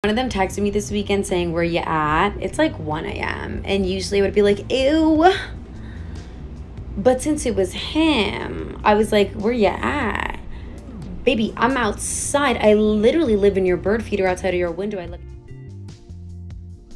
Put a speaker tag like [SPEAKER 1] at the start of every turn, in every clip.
[SPEAKER 1] One of them texted me this weekend saying, "Where you at?" It's like 1 a.m. and usually I would be like, ew. But since it was him, I was like, "Where you at?" Baby, I'm outside. I literally live in your bird feeder outside of your window. I look.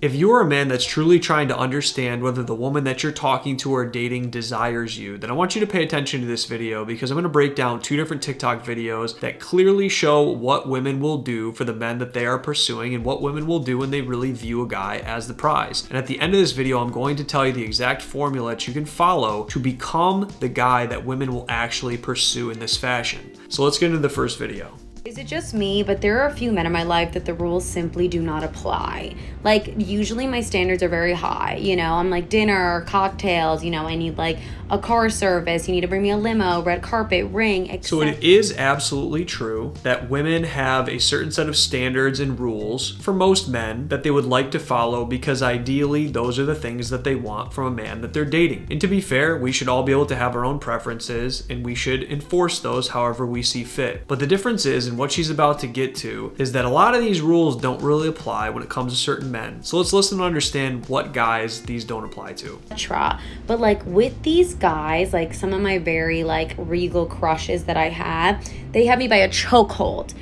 [SPEAKER 2] If you're a man that's truly trying to understand whether the woman that you're talking to or dating desires you, then I want you to pay attention to this video because I'm going to break down 2 different TikTok videos that clearly show what women will do for the men that they are pursuing and what women will do when they really view a guy as the prize. And at the end of this video, I'm going to tell you the exact formula that you can follow to become the guy that women will actually pursue in this fashion. So let's get into the first video.
[SPEAKER 1] Is it just me, but there are a few men in my life that the rules simply do not apply. Like, usually my standards are very high, you know, I'm like dinner, cocktails, you know, I need like a car service, you need to bring me a limo, red carpet, ring, etc.
[SPEAKER 2] So it is absolutely true that women have a certain set of standards and rules for most men that they would like to follow because ideally those are the things that they want from a man that they're dating. And to be fair, we should all be able to have our own preferences and we should enforce those however we see fit. But the difference is, and what she's about to get to, is that a lot of these rules don't really apply when it comes to certain men. So let's listen and understand what guys these don't apply to.
[SPEAKER 1] But like with these guys, like some of my very like regal crushes that I have, they have me by a chokehold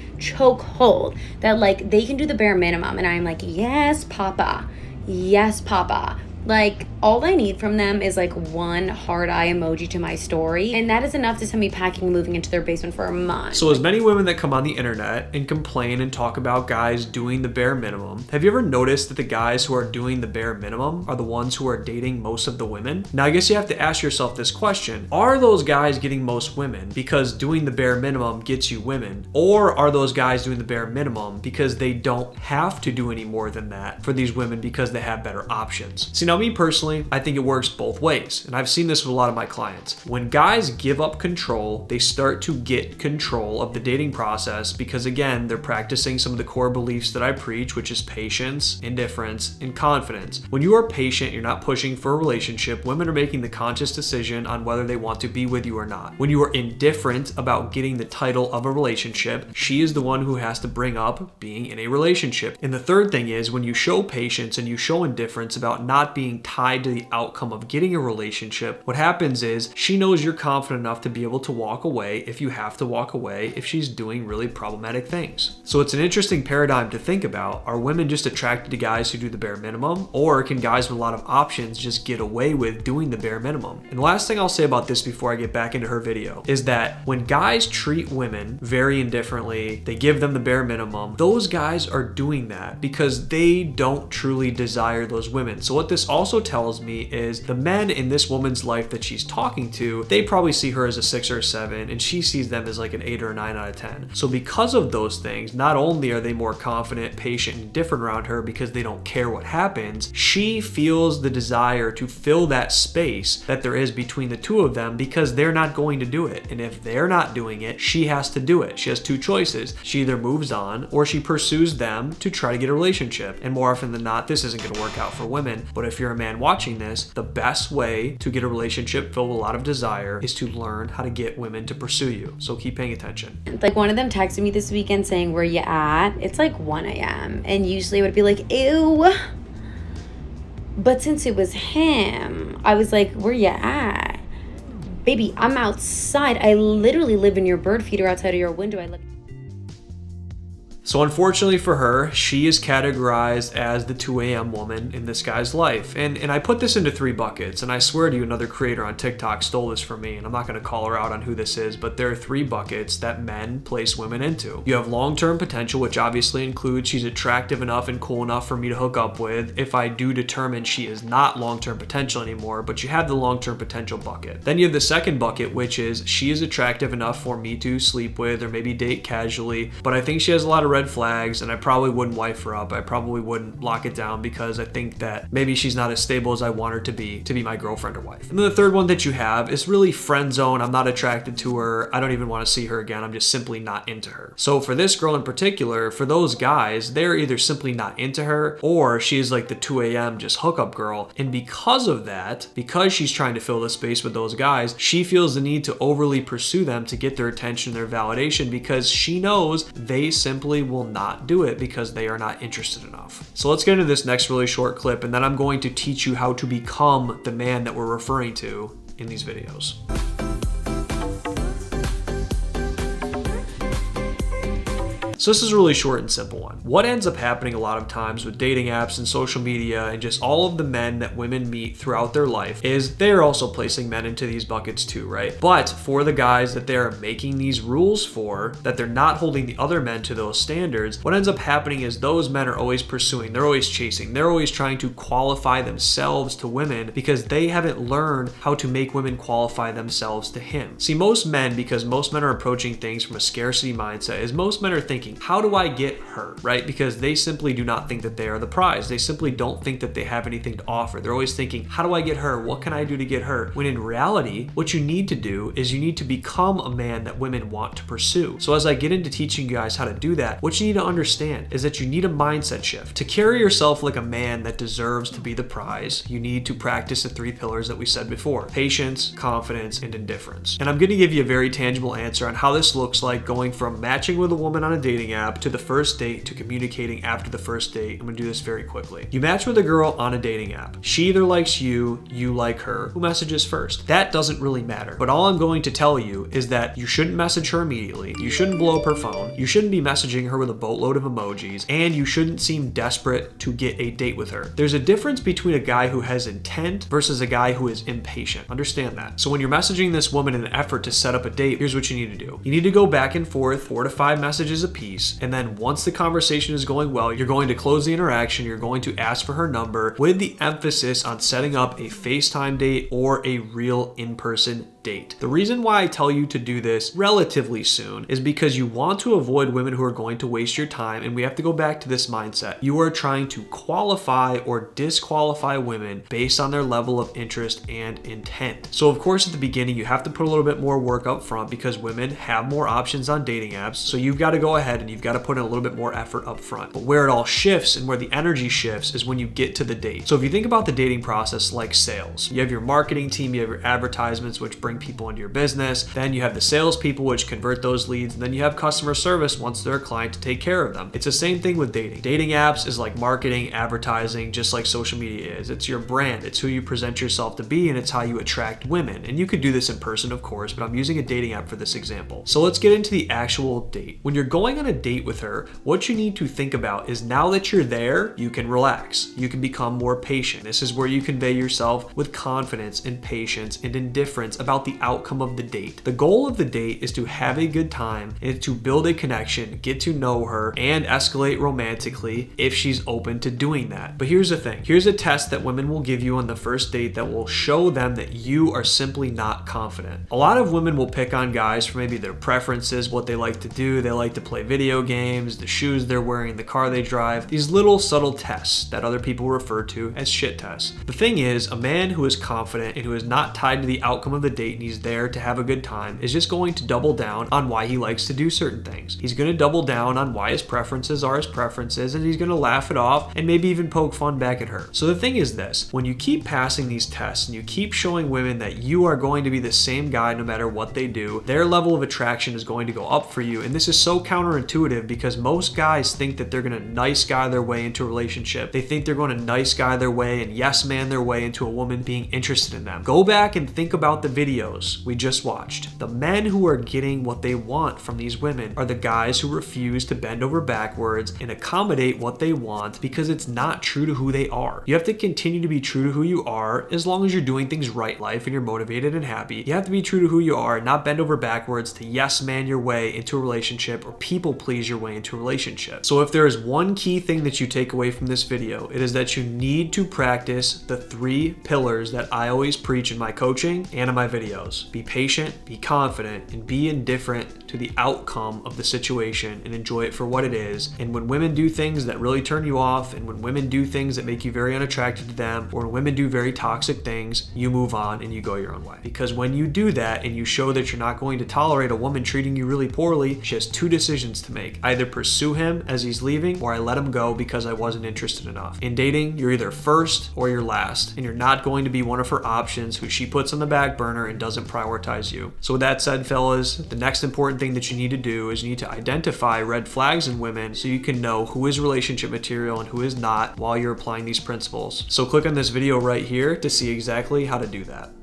[SPEAKER 1] that like they can do the bare minimum and I'm like, yes papa, yes papa. Like, all I need from them is like one heart eye emoji to my story, and that is enough to send me packing and moving into their basement for a month.
[SPEAKER 2] So as many women that come on the internet and complain and talk about guys doing the bare minimum, have you ever noticed that the guys who are doing the bare minimum are the ones who are dating most of the women? Now, I guess you have to ask yourself this question. Are those guys getting most women because doing the bare minimum gets you women? Or are those guys doing the bare minimum because they don't have to do any more than that for these women because they have better options? See, now me personally, I think it works both ways, and I've seen this with a lot of my clients. When guys give up control, they start to get control of the dating process because again, they're practicing some of the core beliefs that I preach, which is patience, indifference, and confidence. When you are patient, you're not pushing for a relationship, women are making the conscious decision on whether they want to be with you or not. When you are indifferent about getting the title of a relationship, she is the one who has to bring up being in a relationship. And the third thing is when you show patience and you show indifference about not being tied to the outcome of getting a relationship, what happens is she knows you're confident enough to be able to walk away if you have to walk away if she's doing really problematic things. So it's an interesting paradigm to think about. Are women just attracted to guys who do the bare minimum, or can guys with a lot of options just get away with doing the bare minimum? And the last thing I'll say about this before I get back into her video is that when guys treat women very indifferently, they give them the bare minimum, those guys are doing that because they don't truly desire those women. So what this also tells me is the men in this woman's life that she's talking to, they probably see her as a 6 or 7 and she sees them as like an 8 or a 9 out of 10. So because of those things, not only are they more confident, patient, and different around her because they don't care what happens, she feels the desire to fill that space that there is between the two of them because they're not going to do it. And if they're not doing it, she has to do it. She has 2 choices. She either moves on or she pursues them to try to get a relationship. And more often than not, this isn't going to work out for women. But if you're a man watching this, the best way to get a relationship filled with a lot of desire is to learn how to get women to pursue you. So keep paying attention.
[SPEAKER 1] Like one of them texted me this weekend saying, "Where you at?" It's like 1 a.m. and usually I would be like, ew. But since it was him, I was like, "Where you at?" Baby, I'm outside. I literally live in your bird feeder outside of your window. I look.
[SPEAKER 2] So unfortunately for her, she is categorized as the 2 a.m. woman in this guy's life. And I put this into 3 buckets, and I swear to you another creator on TikTok stole this from me, and I'm not gonna call her out on who this is, but there are 3 buckets that men place women into. You have long-term potential, which obviously includes she's attractive enough and cool enough for me to hook up with if I do determine she is not long-term potential anymore, but you have the long-term potential bucket. Then you have the second bucket, which is she is attractive enough for me to sleep with or maybe date casually, but I think she has a lot of red flags and I probably wouldn't wife her up. I probably wouldn't lock it down because I think that maybe she's not as stable as I want her to be my girlfriend or wife. And then the third one that you have is really friend zone. I'm not attracted to her. I don't even want to see her again. I'm just simply not into her. So for this girl in particular, for those guys, they're either simply not into her or she's like the 2 a.m. just hookup girl. And because of that, because she's trying to fill the space with those guys, she feels the need to overly pursue them to get their attention, their validation, because she knows they simply will not do it because they are not interested enough. So let's get into this next really short clip, and then I'm going to teach you how to become the man that we're referring to in these videos. So this is a really short and simple one. What ends up happening a lot of times with dating apps and social media and just all of the men that women meet throughout their life is they're also placing men into these buckets too, right? But for the guys that they're making these rules for, that they're not holding the other men to those standards, what ends up happening is those men are always pursuing, they're always chasing, they're always trying to qualify themselves to women because they haven't learned how to make women qualify themselves to him. See, most men, because most men are approaching things from a scarcity mindset, is most men are thinking, how do I get her, right? Because they simply do not think that they are the prize. They simply don't think that they have anything to offer. They're always thinking, how do I get her? What can I do to get her? When in reality, what you need to do is you need to become a man that women want to pursue. So as I get into teaching you guys how to do that, what you need to understand is that you need a mindset shift. To carry yourself like a man that deserves to be the prize, you need to practice the 3 pillars that we said before: patience, confidence, and indifference. And I'm going to give you a very tangible answer on how this looks like going from matching with a woman on a dating app to the first date to communicating after the first date. I'm gonna do this very quickly. You match with a girl on a dating app. She either likes you, you like her. Who messages first? That doesn't really matter. But all I'm going to tell you is that you shouldn't message her immediately. You shouldn't blow up her phone. You shouldn't be messaging her with a boatload of emojis, and you shouldn't seem desperate to get a date with her. There's a difference between a guy who has intent versus a guy who is impatient. Understand that. So when you're messaging this woman in an effort to set up a date, here's what you need to do. You need to go back and forth 4 to 5 messages a piece, and then once the conversation is going well, you're going to close the interaction, you're going to ask for her number with the emphasis on setting up a FaceTime date or a real in-person date. The reason why I tell you to do this relatively soon is because you want to avoid women who are going to waste your time, and we have to go back to this mindset. You are trying to qualify or disqualify women based on their level of interest and intent. So of course at the beginning you have to put a little bit more work up front because women have more options on dating apps, so you've got to go ahead and you've got to put in a little bit more effort up front. But where it all shifts and where the energy shifts is when you get to the date. So if you think about the dating process like sales, you have your marketing team, you have your advertisements, which bring people into your business, then you have the salespeople, which convert those leads, and then you have customer service once they're a client to take care of them. It's the same thing with dating. Dating apps is like marketing, advertising, just like social media is. It's your brand, it's who you present yourself to be, and it's how you attract women. And you could do this in person, of course, but I'm using a dating app for this example. So let's get into the actual date. When you're going on a date with her, what you need to think about is now that you're there, you can relax. You can become more patient. This is where you convey yourself with confidence and patience and indifference about the outcome of the date. The goal of the date is to have a good time and to build a connection, get to know her, and escalate romantically if she's open to doing that. But here's the thing. Here's a test that women will give you on the first date that will show them that you are simply not confident. A lot of women will pick on guys for maybe their preferences, what they like to do. They like to play video games, the shoes they're wearing, the car they drive, these little subtle tests that other people refer to as shit tests. The thing is, a man who is confident and who is not tied to the outcome of the date and he's there to have a good time is just going to double down on why he likes to do certain things. He's going to double down on why his preferences are his preferences, and he's going to laugh it off and maybe even poke fun back at her. So the thing is this, when you keep passing these tests and you keep showing women that you are going to be the same guy no matter what they do, their level of attraction is going to go up for you. And this is so counterintuitive because most guys think that they're going to nice guy their way into a relationship. They think they're going to nice guy their way and yes man their way into a woman being interested in them. Go back and think about the videos we just watched. The men who are getting what they want from these women are the guys who refuse to bend over backwards and accommodate what they want because it's not true to who they are. You have to continue to be true to who you are as long as you're doing things right in life and you're motivated and happy. You have to be true to who you are and not bend over backwards to yes man your way into a relationship or people please your way into a relationship. So if there is one key thing that you take away from this video, it is that you need to practice the 3 pillars that I always preach in my coaching and in my videos. Be patient, be confident, and be indifferent to the outcome of the situation and enjoy it for what it is. And when women do things that really turn you off, and when women do things that make you very unattracted to them, or when women do very toxic things, you move on and you go your own way. Because when you do that and you show that you're not going to tolerate a woman treating you really poorly, she has 2 decisions to make. Either pursue him as he's leaving, or I let him go because I wasn't interested enough. In dating, you're either first or you're last, and you're not going to be one of her options who she puts on the back burner and and doesn't prioritize you. So with that said, fellas, the next important thing that you need to do is you need to identify red flags in women so you can know who is relationship material and who is not while you're applying these principles. So click on this video right here to see exactly how to do that.